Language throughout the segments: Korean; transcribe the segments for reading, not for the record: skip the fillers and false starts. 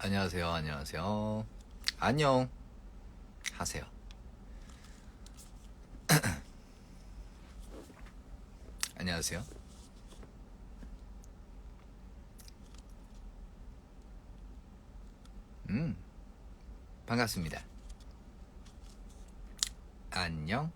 안녕하세요. 안녕하세요. 안녕 하세요. 안녕하세요. 반갑습니다. 안녕.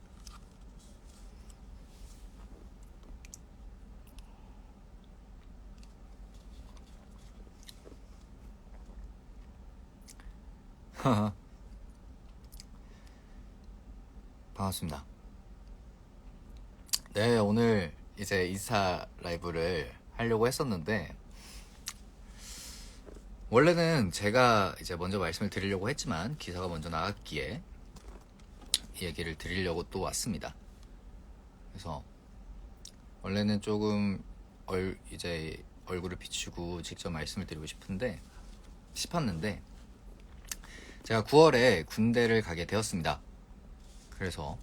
반갑습니다. 네, 오늘 이제 인스타 라이브를 하려고 했었는데 원래는 제가 이제 먼저 말씀을 드리려고 했지만 기사가 먼저 나갔기에 이 얘기를 드리려고 또 왔습니다. 그래서 원래는 조금 이제 얼굴을 비추고 직접 말씀을 드리고 싶었는데 제가 9월에 군대를 가게 되었습니다. 그래서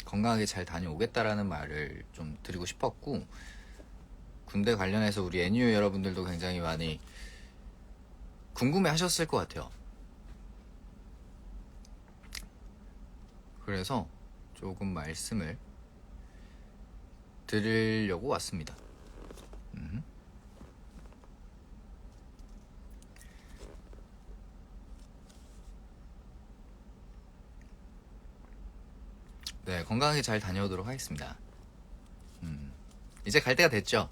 건강하게 잘 다녀오겠다라는 말을 좀 드리고 싶었고, 군대 관련해서 우리 NU 여러분들도 굉장히 많이 궁금해 하셨을 것 같아요. 그래서 조금 말씀을 드리려고 왔습니다. 네, 건강하게 잘 다녀오도록 하겠습니다. 이제 갈 때가 됐죠?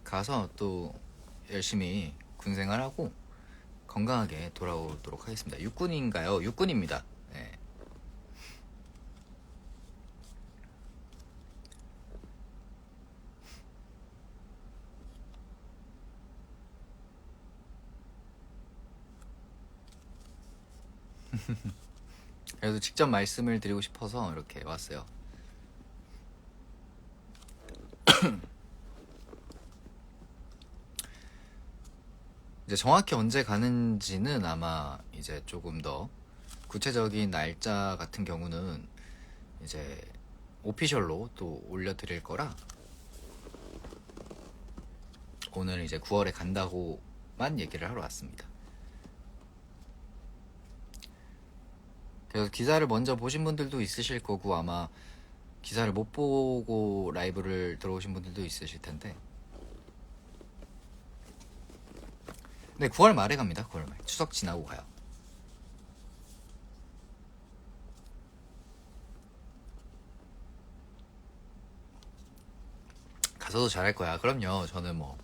가서 또 열심히 군 생활하고 건강하게 돌아오도록 하겠습니다. 육군인가요? 육군입니다. 네. 그래도 직접 말씀을 드리고 싶어서 이렇게 왔어요. 이제 정확히 언제 가는지는 아마 이제 조금 더 구체적인 날짜 같은 경우는 이제 오피셜로 또 올려드릴 거라 오늘 이제 9월에 간다고만 얘기를 하러 왔습니다. 그래서 기사를 먼저 보신 분들도 있으실 거고 아마 기사를 못 보고 라이브를 들어오신 분들도 있으실 텐데, 네, 9월 말에 갑니다. 9월 말 추석 지나고 가요. 가서도 잘할 거야. 그럼요. 저는 뭐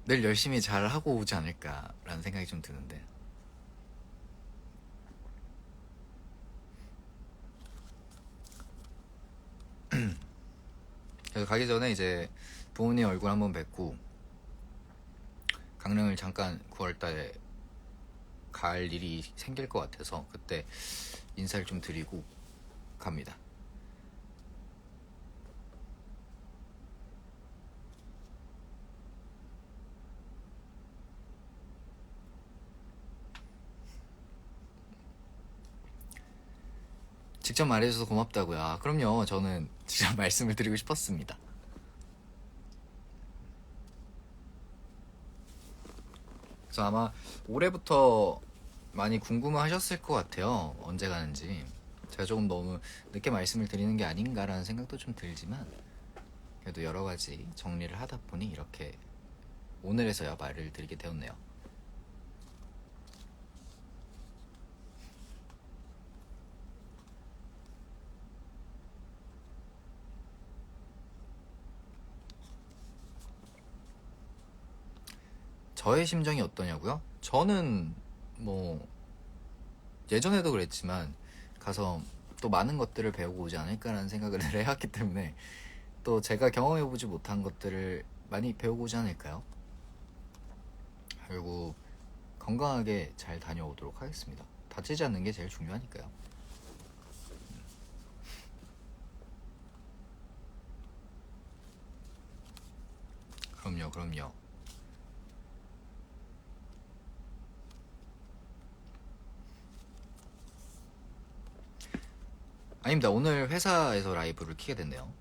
늘 열심히 잘 하고 오지 않을까라는 생각이 좀 드는데, 그래서 가기 전에 이제 부모님 얼굴 한번 뵙고 강릉을 잠깐 9월달에 갈 일이 생길 것 같아서 그때 인사를 좀 드리고 갑니다. 직접 말해줘서 고맙다고요. 아, 그럼요. 저는 직접 말씀을 드리고 싶었습니다. 그래서 아마 올해부터 많이 궁금하셨을 것 같아요. 언제 가는지. 제가 조금 너무 늦게 말씀을 드리는 게 아닌가라는 생각도 좀 들지만 그래도 여러 가지 정리를 하다 보니 이렇게 오늘에서야 말을 드리게 되었네요. 저의 심정이 어떠냐고요? 저는 뭐 예전에도 그랬지만 가서 또 많은 것들을 배우고 오지 않을까라는 생각을 늘 해왔기 때문에 또 제가 경험해보지 못한 것들을 많이 배우고 오지 않을까요? 그리고 건강하게 잘 다녀오도록 하겠습니다. 다치지 않는 게 제일 중요하니까요. 그럼요. 아닙니다. 오늘 회사에서 라이브를 키게 됐네요.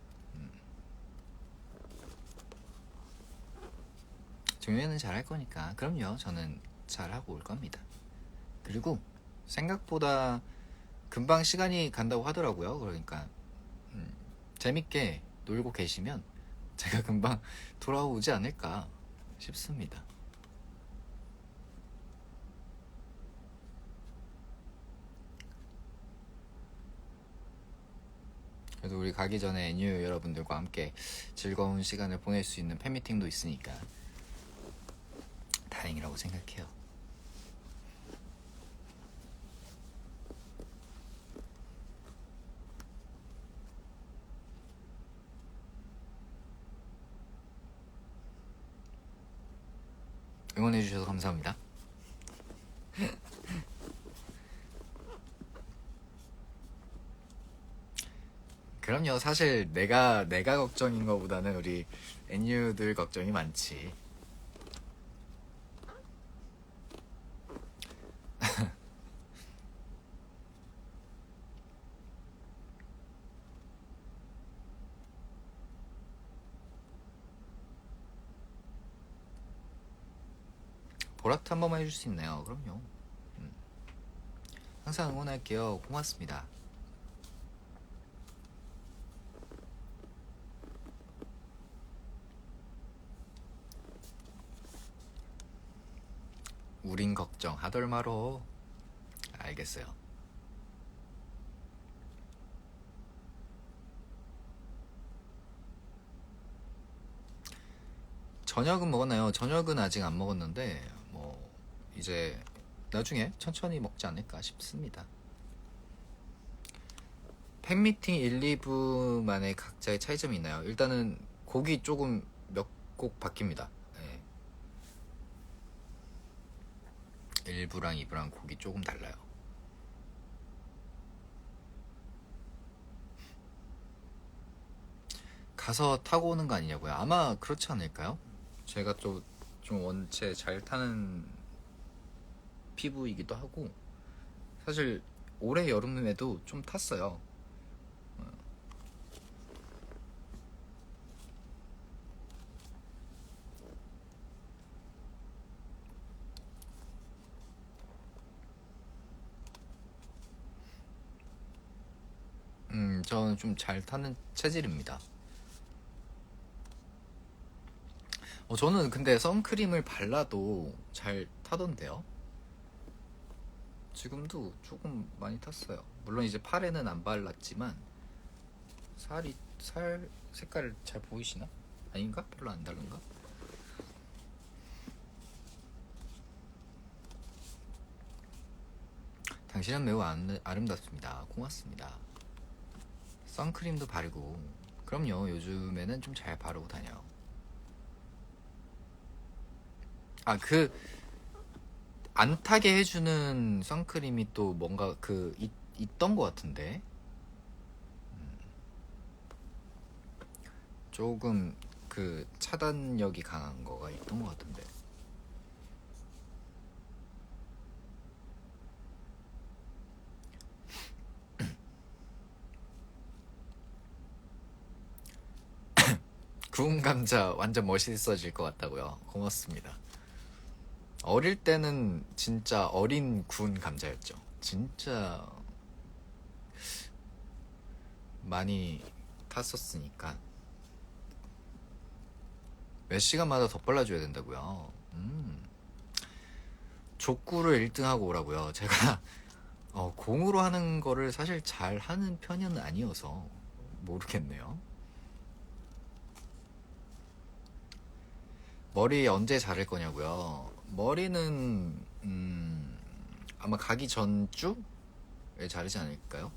공연은 잘할 거니까 그럼요. 저는 잘하고 올 겁니다. 그리고 생각보다 금방 시간이 간다고 하더라고요. 그러니까 재밌게 놀고 계시면 제가 금방 돌아오지 않을까 싶습니다. 그래도 우리 가기 전에 NU 여러분들과 함께 즐거운 시간을 보낼 수 있는 팬미팅도 있으니까 다행이라고 생각해요. 응원해주셔서 감사합니다. 그럼요. 사실 내가 걱정인 것보다는 우리 NU들 걱정이 많지. 보라트 한 번만 해줄 수 있나요? 그럼요. 항상 응원할게요. 고맙습니다. 우린 걱정하덜 말어. 알겠어요. 저녁은 먹었나요? 저녁은 아직 안 먹었는데 뭐 이제 나중에 천천히 먹지 않을까 싶습니다. 팬미팅 1, 2부만의 각자의 차이점이 있나요? 일단은 곡이 조금 몇 곡 바뀝니다. 네. 1부랑 2부랑 곡이 조금 달라요. 가서 타고 오는 거 아니냐고요? 아마 그렇지 않을까요? 제가 또 좀 원체 잘 타는 피부이기도 하고 사실 올해 여름에도 좀 탔어요. 저는 좀 잘 타는 체질입니다. 저는 근데 선크림을 발라도 잘 타던데요. 지금도 조금 많이 탔어요. 물론 이제 팔에는 안 발랐지만 살 색깔 잘 보이시나? 아닌가? 별로 안 다른가? 당신은 매우 아름답습니다. 고맙습니다. 선크림도 바르고 그럼요. 요즘에는 좀 잘 바르고 다녀요. 안 타게 해주는 선크림이 또 뭔가 있던 것 같은데 조금 차단력이 강한 거가 있던 것 같은데 구운 감자 완전 멋있어질 것 같다고요. 고맙습니다. 어릴 때는 진짜 어린 구운 감자였죠. 진짜 많이 탔었으니까 몇 시간마다 더 빨라줘야 된다고요. 족구를 1등하고 오라고요. 제가 공으로 하는 거를 사실 잘 하는 편은 아니어서 모르겠네요. 머리 언제 자를 거냐고요? 머리는 아마 가기 전주에 자르지 않을까요?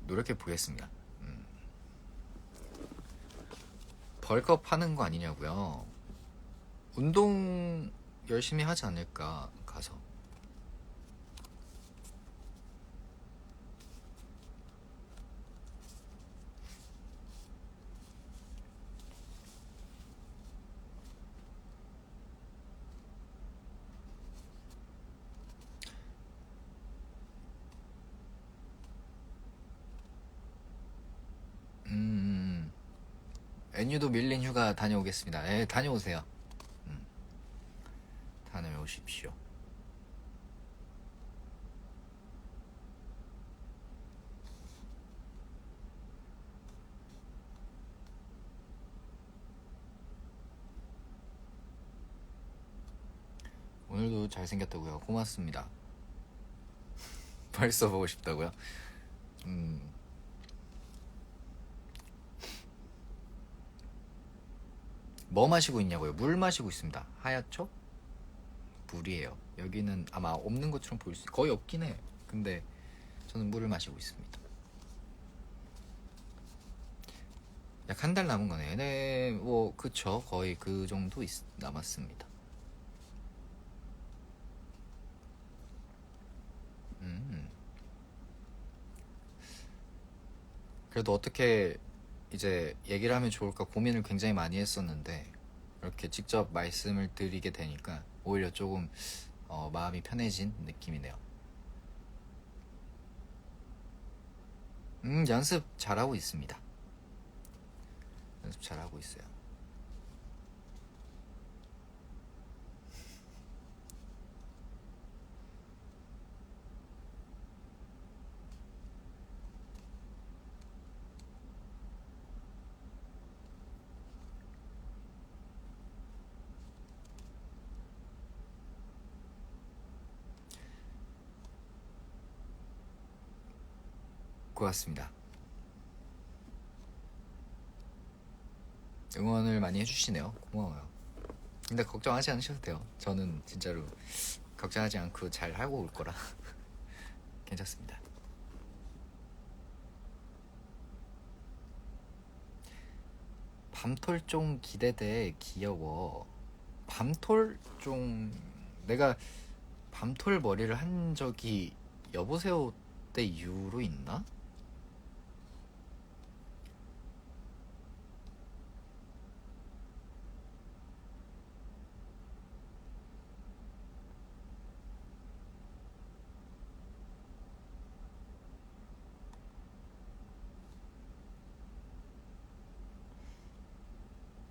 노력해 보겠습니다. 벌크업 하는 거 아니냐고요? 운동 열심히 하지 않을까 가서. NU도 밀린 휴가 다녀오겠습니다. 예, 다녀오세요. 다녀오십시오. 오늘도 잘생겼다고요? 고맙습니다. 벌써 보고 싶다고요? 뭐 마시고 있냐고요? 물 마시고 있습니다. 하얗죠? 물이에요. 여기는 아마 없는 것처럼 보일 수 거의 없긴 해. 근데 저는 물을 마시고 있습니다. 약 한 달 남은 거네. 네, 뭐 그쵸. 거의 그 정도 남았습니다. 그래도 어떻게 이제 얘기를 하면 좋을까 고민을 굉장히 많이 했었는데 이렇게 직접 말씀을 드리게 되니까 오히려 조금 마음이 편해진 느낌이네요. 연습 잘하고 있습니다. 연습 잘하고 있어요. 고맙습니다. 응원을 많이 해주시네요. 고마워요. 근데 걱정하지 않으셔도 돼요. 저는 진짜로 걱정하지 않고 잘 하고 올 거라 괜찮습니다. 밤톨 좀 기대돼. 귀여워. 밤톨 좀 내가 밤톨 머리를 한 적이 여보세요 때 이후로 있나?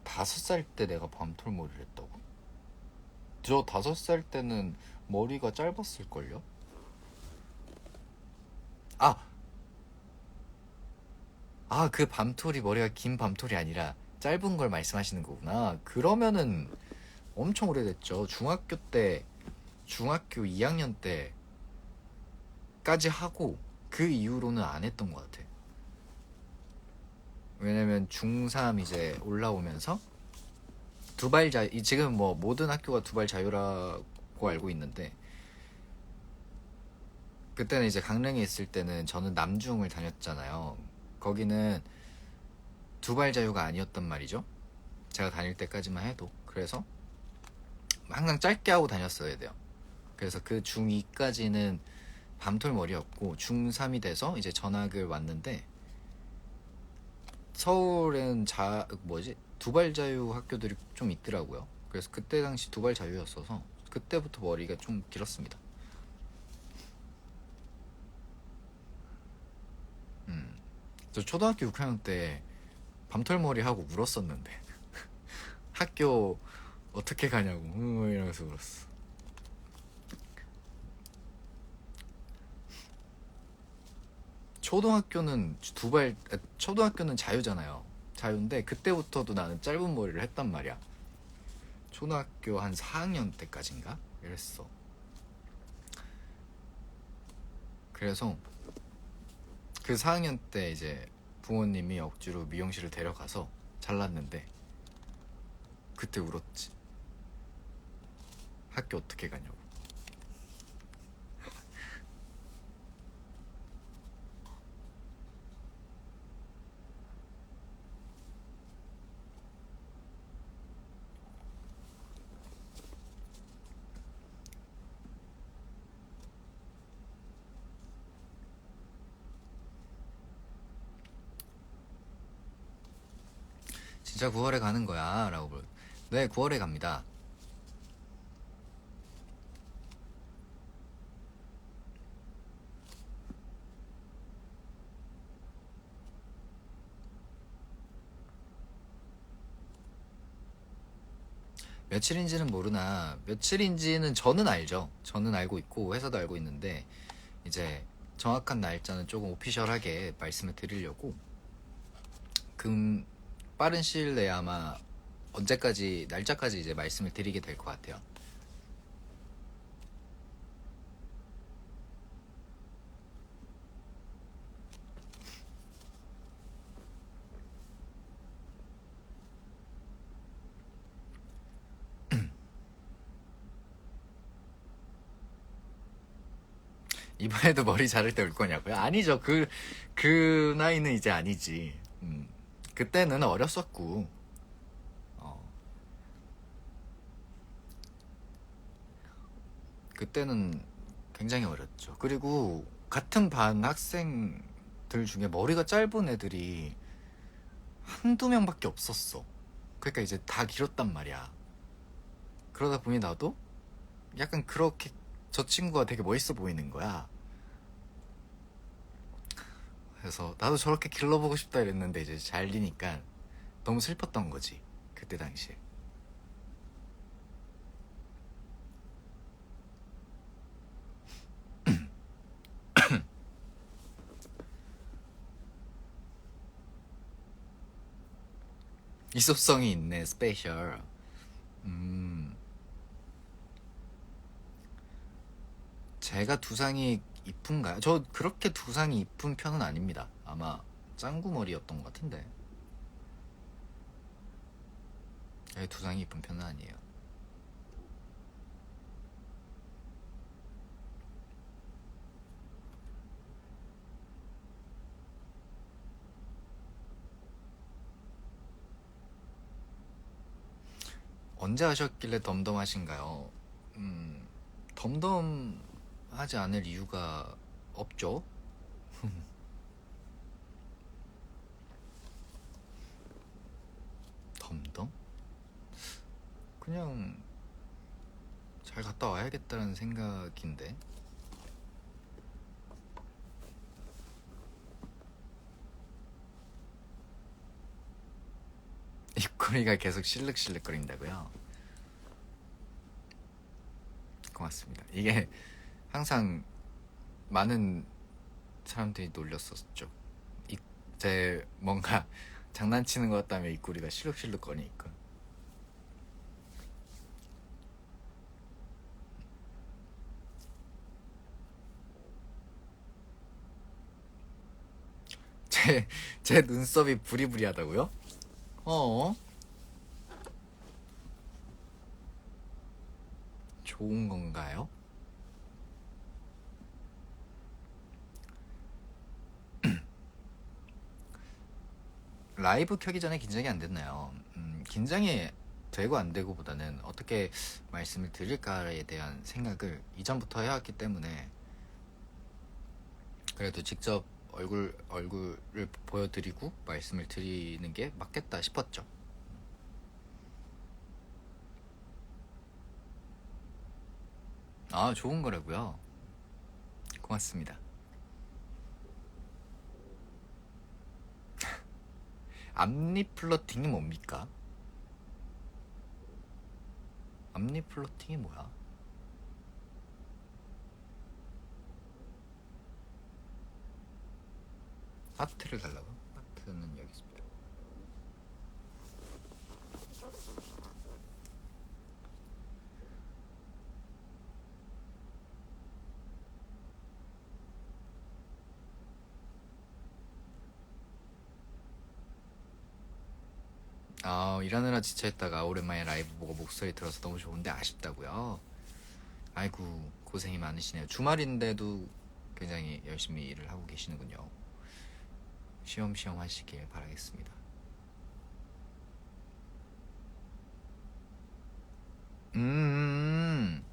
다섯 살 때 내가 밤톨 머리를 했다고? 저 다섯 살 때는 머리가 짧았을걸요? 그 밤톨이 머리가 긴 밤톨이 아니라 짧은 걸 말씀하시는 거구나. 그러면은 엄청 오래됐죠. 중학교 2학년 때까지 하고 그 이후로는 안 했던 것 같아. 왜냐면 중3 이제 올라오면서 두발 자유, 지금 뭐 모든 학교가 두발 자유라고 알고 있는데 그때는 이제 강릉에 있을 때는 저는 남중을 다녔잖아요. 거기는 두발 자유가 아니었단 말이죠. 제가 다닐 때까지만 해도. 그래서 항상 짧게 하고 다녔어야 돼요. 그래서 그 중2까지는 밤톨 머리였고 중3이 돼서 이제 전학을 왔는데 서울엔 두발 자유 학교들이 좀 있더라고요. 그래서 그때 당시 두발 자유였어서 그때부터 머리가 좀 길었습니다. 저 초등학교 6학년 때 밤털머리 하고 울었었는데 학교 어떻게 가냐고 이러면서 울었어. 초등학교는 자유잖아요. 자유인데 그때부터도 나는 짧은 머리를 했단 말이야. 초등학교 한 4학년 때까지인가 이랬어. 그래서 그 4학년 때 이제 부모님이 억지로 미용실을 데려가서 잘랐는데 그때 울었지. 학교 어떻게 가냐고. 진짜 9월에 가는 거야 라고 물어. 네, 9월에 갑니다. 며칠인지는 모르나 며칠인지는 저는 알죠. 저는 알고 있고 회사도 알고 있는데 이제 정확한 날짜는 조금 오피셜하게 말씀을 드리려고 금 빠른 시일 내에 아마 언제까지 날짜까지 이제 말씀을 드리게 될 것 같아요. 이번에도 머리 자를 때 올 거냐고요? 아니죠. 그 나이는 이제 아니지. 그때는 어렸었고, 어, 그때는 굉장히 어렸죠. 그리고 같은 반 학생들 중에 머리가 짧은 애들이 한두 명밖에 없었어. 그러니까 이제 다 길었단 말이야. 그러다 보니 나도 약간 그렇게 저 친구가 되게 멋있어 보이는 거야. 그래서 나도 저렇게 길러보고 싶다 이랬는데 이제 잘리니까 너무 슬펐던 거지. 그때 당시에. 이소성이 있네, 스페셜. 음, 제가 두상이 이쁜가요? 저 그렇게 두상이 이쁜 편은 아닙니다. 아마 짱구 머리였던 것 같은데. 두상이 이쁜 편은 아니에요. 언제 하셨길래 덤덤하신가요? 덤덤하지 않을 이유가 없죠. 덤덤? 그냥 잘 갔다 와야겠다는 생각인데. 입꼬리가 계속 실룩실룩거린다고요? 고맙습니다. 이게 항상 많은 사람들이 놀렸었죠. 제 뭔가 장난치는 것 같다며 입꼬리가 실룩실룩거리니까. 제 눈썹이 부리부리하다고요? 어? 좋은 건가요? 라이브 켜기 전에 긴장이 안 됐나요? 긴장이 되고 안 되고보다는 어떻게 말씀을 드릴까에 대한 생각을 이전부터 해왔기 때문에 그래도 직접 얼굴을 보여드리고 말씀을 드리는 게 맞겠다 싶었죠. 아, 좋은 거라고요? 고맙습니다. 앞니 플러팅이 뭡니까? 앞니 플러팅이 뭐야? 하트를 달라고? 하트는 여기 있습니다. 아, 일하느라 지쳐있다가 오랜만에 라이브 보고 목소리 들어서 너무 좋은데 아쉽다고요? 아이고, 고생이 많으시네요. 주말인데도 굉장히 열심히 일을 하고 계시는군요. 쉬엄쉬엄 하시길 바라겠습니다. 음,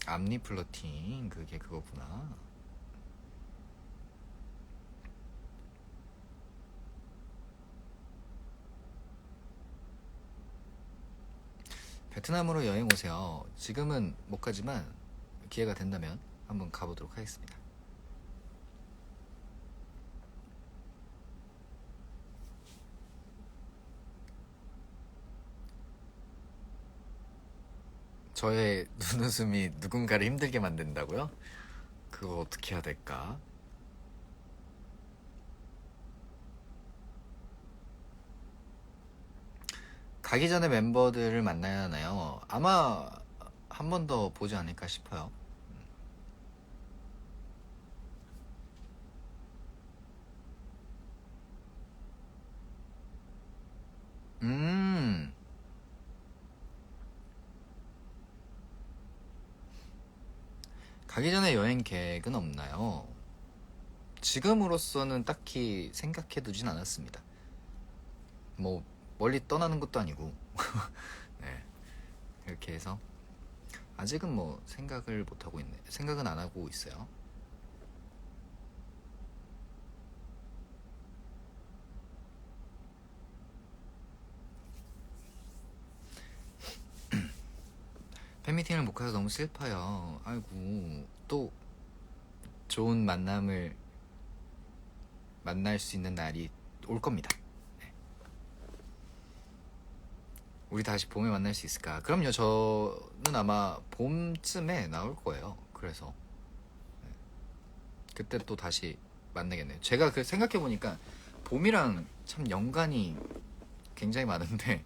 앞니 플러팅, 그게 그거구나. 베트남으로 여행 오세요. 지금은 못 가지만 기회가 된다면 한번 가보도록 하겠습니다. 저의 눈웃음이 누군가를 힘들게 만든다고요? 그거 어떻게 해야 될까? 가기 전에 멤버들을 만나야 하나요? 아마 한 번 더 보지 않을까 싶어요. 음, 가기 전에 여행 계획은 없나요? 지금으로서는 딱히 생각해 두진 않았습니다. 뭐, 멀리 떠나는 것도 아니고, 네, 이렇게 해서 아직은 뭐 생각을 못 하고 있네. 생각은 안 하고 있어요. 팬미팅을 못 가서 너무 슬퍼요. 아이고, 또 좋은 만남을 만날 수 있는 날이 올 겁니다. 네. 우리 다시 봄에 만날 수 있을까? 그럼요. 저는 아마 봄쯤에 나올 거예요. 그래서 네. 그때 또 다시 만나겠네요. 제가 그 생각해 보니까 봄이랑 참 연관이 굉장히 많은데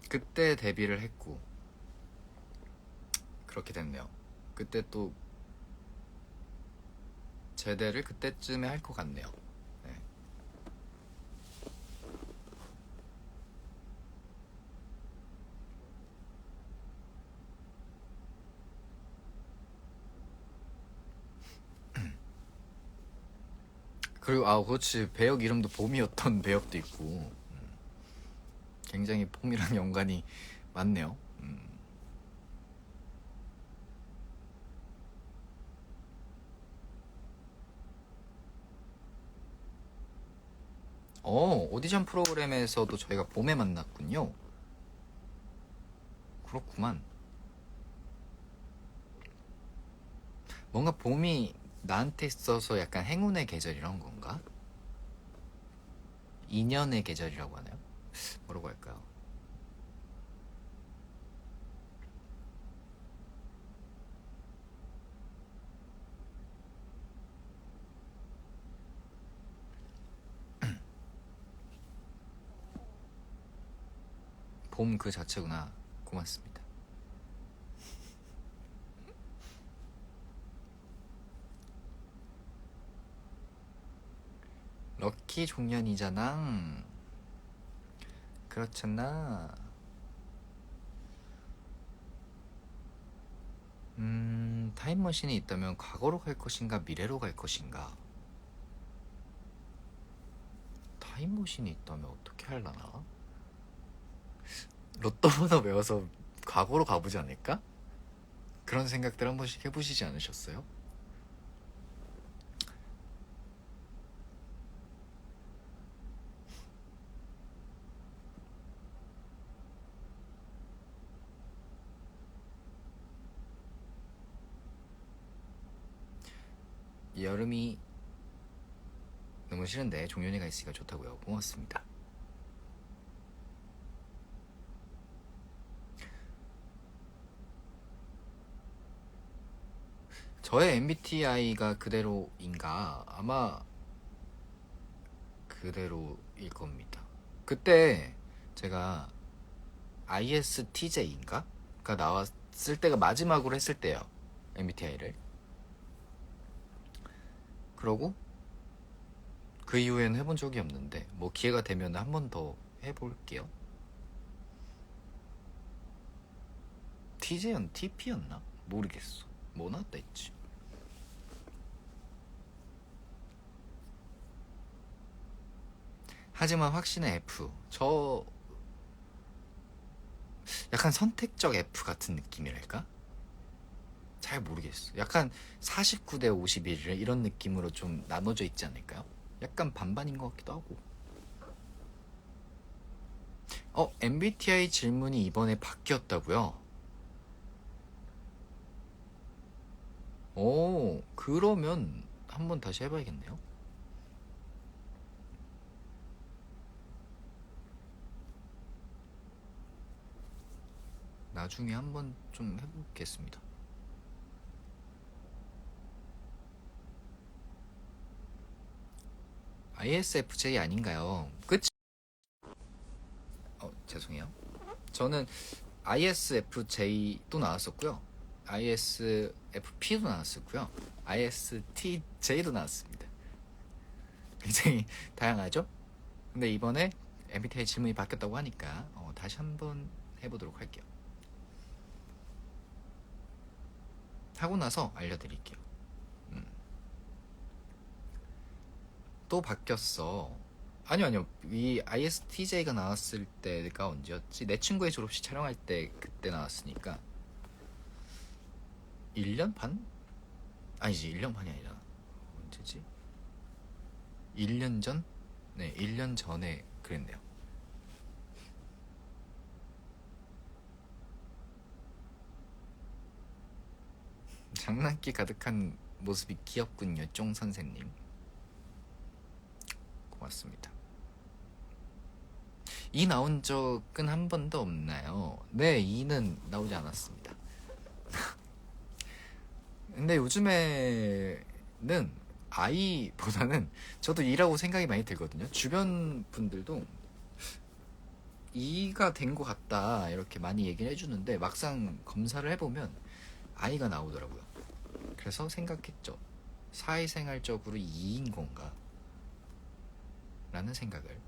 그때 데뷔를 했고 그렇게 됐네요. 그때 또 제대를 그때쯤에 할 것 같네요. 네. 그리고 그렇지, 배역 이름도 봄이었던 배역도 있고 굉장히 봄이랑 연관이 많네요. 오디션 프로그램에서도 저희가 봄에 만났군요. 그렇구만. 뭔가 봄이 나한테 있어서 약간 행운의 계절 이런 건가? 인연의 계절이라고 하나요? 뭐라고 할까요? 봄 그 자체구나. 고맙습니다. 럭키 종년이잖아. 그렇잖아. 타임머신이 있다면 과거로 갈 것인가 미래로 갈 것인가? 타임머신이 있다면 어떻게 할라나? 로또 번호 외워서 과거로 가보지 않을까? 그런 생각들 한 번씩 해보시지 않으셨어요? 여름이 너무 싫은데 종현이가 있으니까 좋다고요. 고맙습니다. 저의 MBTI가 그대로인가? 아마 그대로일 겁니다. 그때 제가 ISTJ인가? 가 나왔을 때가 마지막으로 했을 때요. MBTI를. 그러고 그 이후에는 해본 적이 없는데 뭐 기회가 되면 한 번 더 해볼게요. TP였나? 모르겠어. 뭐 나왔다 했지. 하지만 확신의 F. 저 약간 선택적 F 같은 느낌이랄까? 잘 모르겠어. 약간 49대 51 이런 느낌으로 좀 나눠져 있지 않을까요? 약간 반반인 것 같기도 하고. MBTI 질문이 이번에 바뀌었다고요? 그러면 한번 다시 해봐야겠네요. 나중에 한번 좀 해보겠습니다. ISFJ 아닌가요? 그치? 죄송해요. 저는 ISFJ도 나왔었고요. ISFP도 나왔었고요. ISTJ도 나왔습니다. 굉장히 다양하죠? 근데 이번에 MBTI 질문이 바뀌었다고 하니까 다시 한번 해보도록 할게요. 하고 나서 알려드릴게요. 또 바뀌었어. 아니요. 이 ISTJ가 나왔을 때가 언제였지? 내 친구의 졸업식 촬영할 때 그때 나왔으니까 1년 반? 아니지, 1년 반이 아니잖아. 언제지? 1년 전? 네, 1년 전에 그랬네요. 장난기 가득한 모습이 귀엽군요, 쫑 선생님. 고맙습니다. 이 나온 적은 한 번도 없나요? 네, 이는 나오지 않았습니다. 근데 요즘에는 아이보다는 저도 이라고 생각이 많이 들거든요. 주변 분들도 이가 된 것 같다 이렇게 많이 얘기를 해주는데 막상 검사를 해보면 아이가 나오더라고요. 그래서 생각했죠. 사회생활적으로 이인 건가? 라는 생각을.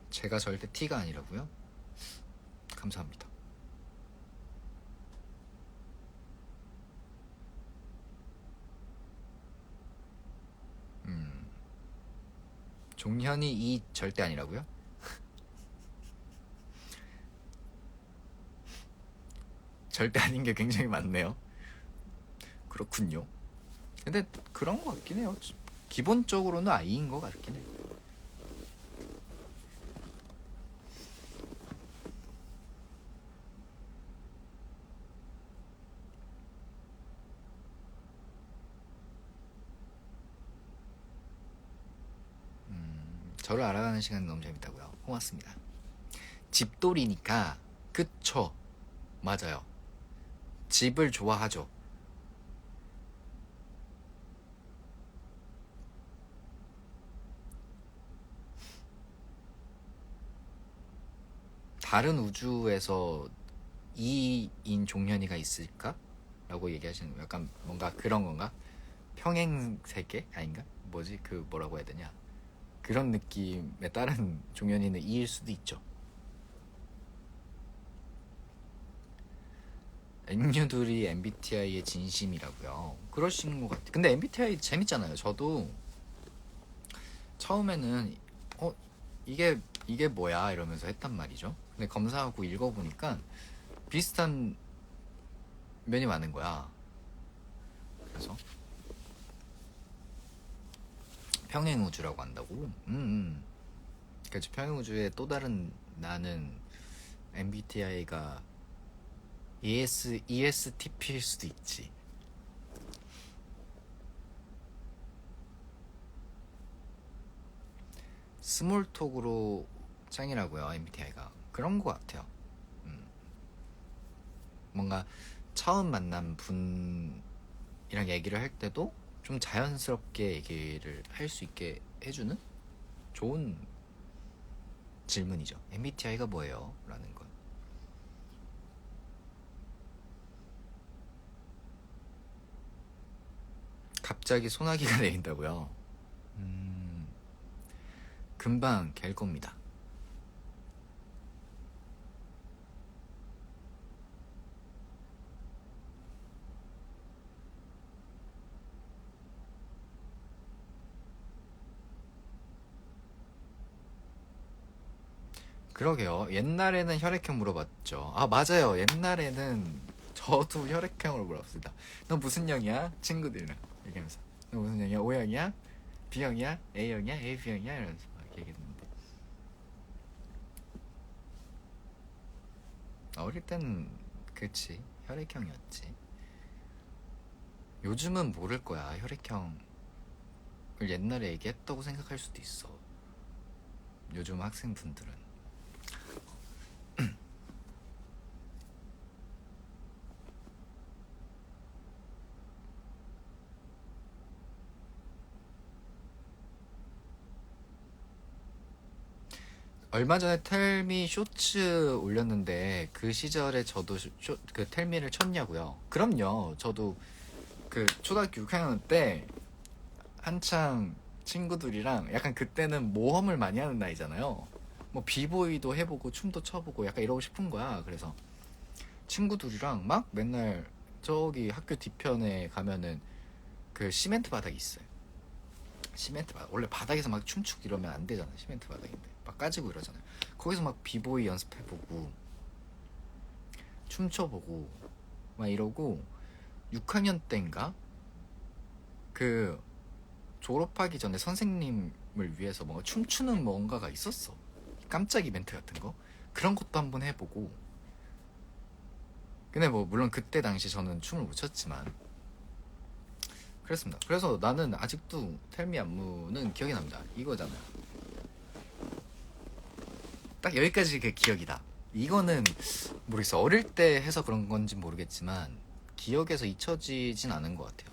제가 절대 T가 아니라고요? 감사합니다. 종현이 이 절대 아니라고요? 절대 아닌 게 굉장히 많네요. 그렇군요. 근데 그런 것 같긴 해요. 기본적으로는 아이인 것 같긴 해요. 저를 알아가는 시간 너무 재밌다고요. 고맙습니다. 집돌이니까 그쵸. 맞아요. 집을 좋아하죠. 다른 우주에서 2인 종현이가 있을까? 라고 얘기하시는 거 약간 뭔가 그런 건가? 평행 세계? 아닌가? 뭐지? 그 뭐라고 해야 되냐? 그런 느낌의 다른 종현이는 2일 수도 있죠. 앵뉴들이 MBTI의 진심이라고요. 그러신 것 같아요. 근데 MBTI 재밌잖아요. 저도 처음에는 이게 뭐야 이러면서 했단 말이죠. 근데 검사하고 읽어보니까 비슷한 면이 많은 거야. 그래서 평행우주라고 한다고? 그렇죠. 평행우주의 또 다른 나는 MBTI가 ESTP일 수도 있지. 스몰톡으로 짱이라고요. MBTI가 그런 것 같아요. 뭔가 처음 만난 분이랑 얘기를 할 때도 좀 자연스럽게 얘기를 할 수 있게 해주는 좋은 질문이죠. MBTI가 뭐예요? 라는 건. 갑자기 소나기가 내린다고요? 금방 갤 겁니다. 그러게요. 옛날에는 혈액형 물어봤죠. 아, 맞아요. 옛날에는 저도 혈액형을 물어봤습니다. 너 무슨 형이야? 친구들이랑 얘기하면서. 너 무슨 형이야? O형이야? B형이야? A형이야? AB형이야? 이러면서 막 얘기했는데. 어릴 땐 그치. 혈액형이었지. 요즘은 모를 거야. 혈액형을 옛날에 얘기했다고 생각할 수도 있어. 요즘 학생분들은. 얼마 전에 텔미 쇼츠 올렸는데 그 시절에 저도 그 텔미를 쳤냐고요? 그럼요. 저도 그 초등학교 6학년 때 한창 친구들이랑 약간 그때는 모험을 많이 하는 나이잖아요. 뭐 비보이도 해보고 춤도 춰보고 약간 이러고 싶은 거야. 그래서 친구들이랑 막 맨날 저기 학교 뒤편에 가면은 그 시멘트 바닥이 있어요. 시멘트 바닥. 원래 바닥에서 막 춤추고 이러면 안 되잖아. 시멘트 바닥인데 막 까지고 이러잖아요. 거기서 막 비보이 연습해보고 춤춰보고 막 이러고 6학년 때인가 그 졸업하기 전에 선생님을 위해서 뭔가 춤추는 뭔가가 있었어. 깜짝 이벤트 같은 거 그런 것도 한번 해보고. 근데 뭐 물론 그때 당시 저는 춤을 못 췄지만 그랬습니다. 그래서 나는 아직도 텔미 안무는 기억이 납니다. 이거잖아요. 딱 여기까지 그 기억이다. 이거는 모르겠어. 어릴 때 해서 그런 건지 모르겠지만 기억에서 잊혀지진 않은 것 같아요.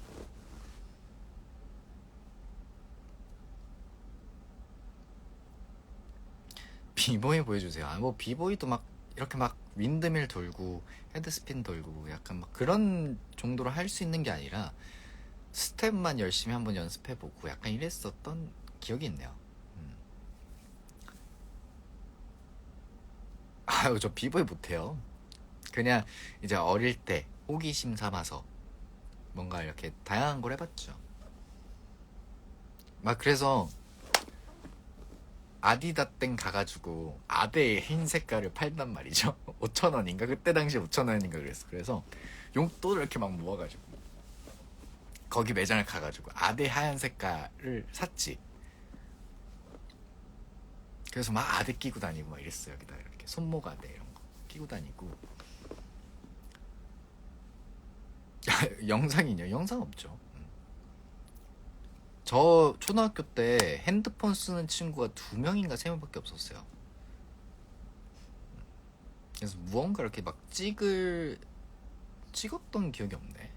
비보이 보여주세요. 뭐 비보이도 막 이렇게 막 윈드밀 돌고 헤드스핀 돌고 약간 막 그런 정도로 할 수 있는 게 아니라 스텝만 열심히 한번 연습해보고 약간 이랬었던 기억이 있네요. 아유, 저 비보이 못해요. 그냥 이제 어릴 때 호기심 삼아서 뭔가 이렇게 다양한 걸 해봤죠. 막 그래서 아디다땡 가가지고 아대의 흰 색깔을 팔단 말이죠. 5,000원인가? 그때 당시 5,000원인가 그랬어. 그래서 용돈을 이렇게 막 모아가지고 거기 매장을 가가지고 아대 하얀 색깔을 샀지. 그래서 막 아대 끼고 다니고 막 이랬어요. 여기다 이렇게 손목 아대 이런 거 끼고 다니고. 영상이요? 영상 없죠. 저 초등학교 때 핸드폰 쓰는 친구가 2명인가 3명밖에 없었어요. 그래서 무언가 이렇게 막 찍었던 기억이 없네.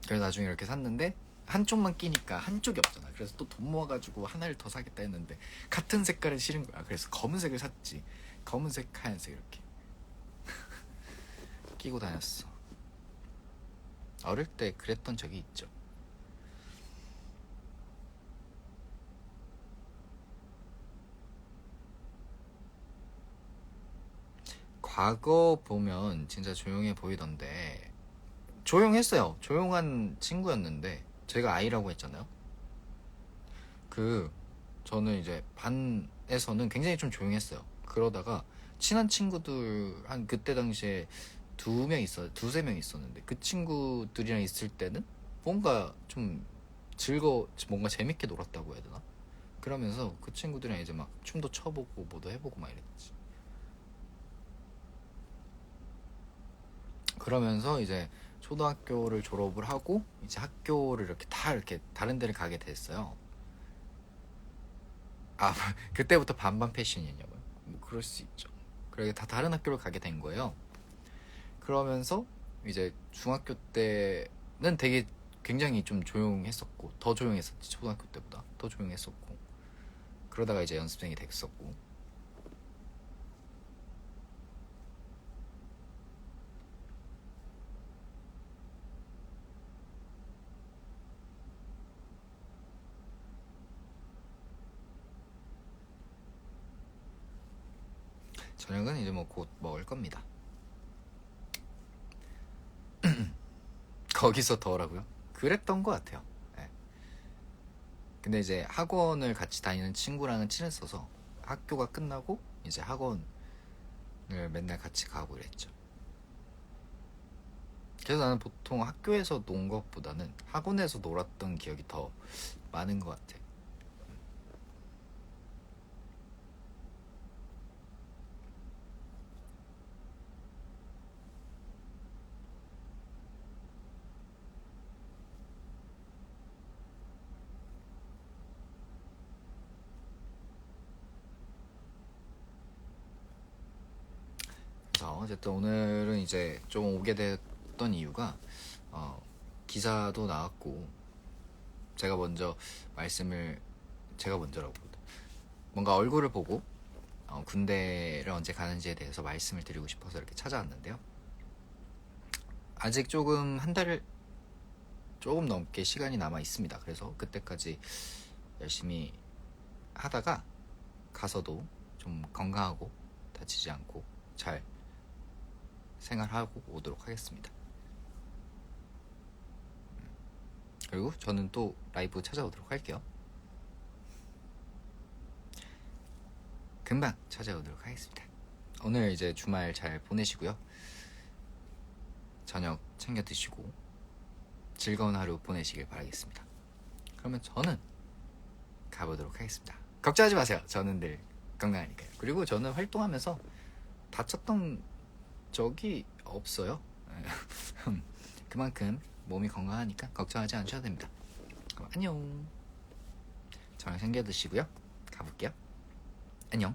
그래서 나중에 이렇게 샀는데 한쪽만 끼니까 한쪽이 없잖아. 그래서 또 돈 모아가지고 하나를 더 사겠다 했는데 같은 색깔은 싫은 거야. 그래서 검은색을 샀지. 검은색, 하얀색 이렇게 끼고 다녔어. 어릴 때 그랬던 적이 있죠. 과거 보면 진짜 조용해 보이던데 조용했어요. 조용한 친구였는데 제가 아이라고 했잖아요. 그 저는 이제 반에서는 굉장히 좀 조용했어요. 그러다가 친한 친구들 한 그때 당시에 2세 명 있었는데 그 친구들이랑 있을 때는 뭔가 좀 뭔가 재밌게 놀았다고 해야 되나? 그러면서 그 친구들이랑 이제 막 춤도 춰보고 뭐도 해보고 막 이랬지. 그러면서 이제 초등학교를 졸업을 하고 이제 학교를 이렇게 다 이렇게 다른 데를 가게 됐어요. 아, 그때부터 반반 패션이냐고요? 뭐 그럴 수 있죠. 그러게 다 다른 학교를 가게 된 거예요. 그러면서 이제 중학교 때는 되게 굉장히 좀 조용했었고 더 조용했었지. 초등학교 때보다 더 조용했었고 그러다가 이제 연습생이 됐었고. 저녁은 이제 뭐 곧 먹을 겁니다. 거기서 더라고요? 그랬던 것 같아요. 네. 근데 이제 학원을 같이 다니는 친구랑은 친했어서 학교가 끝나고 이제 학원을 맨날 같이 가고 이랬죠. 그래서 나는 보통 학교에서 논 것보다는 학원에서 놀았던 기억이 더 많은 것 같아. 그래서 어쨌든 오늘은 이제 좀 오게 됐던 이유가 기사도 나왔고 제가 먼저 말씀을 제가 먼저라고. 뭔가 얼굴을 보고 군대를 언제 가는지에 대해서 말씀을 드리고 싶어서 이렇게 찾아왔는데요. 아직 조금 한 달 조금 넘게 시간이 남아 있습니다. 그래서 그때까지 열심히 하다가 가서도 좀 건강하고 다치지 않고 잘 생활하고 오도록 하겠습니다. 그리고 저는 또 라이브 찾아오도록 할게요. 금방 찾아오도록 하겠습니다. 오늘 이제 주말 잘 보내시고요. 저녁 챙겨 드시고 즐거운 하루 보내시길 바라겠습니다. 그러면 저는 가보도록 하겠습니다. 걱정하지 마세요. 저는 늘 건강하니까요. 그리고 저는 활동하면서 다쳤던 적이 없어요. 그만큼 몸이 건강하니까 걱정하지 않으셔도 됩니다. 그럼 안녕. 저녁 챙겨 드시고요. 가볼게요. 안녕.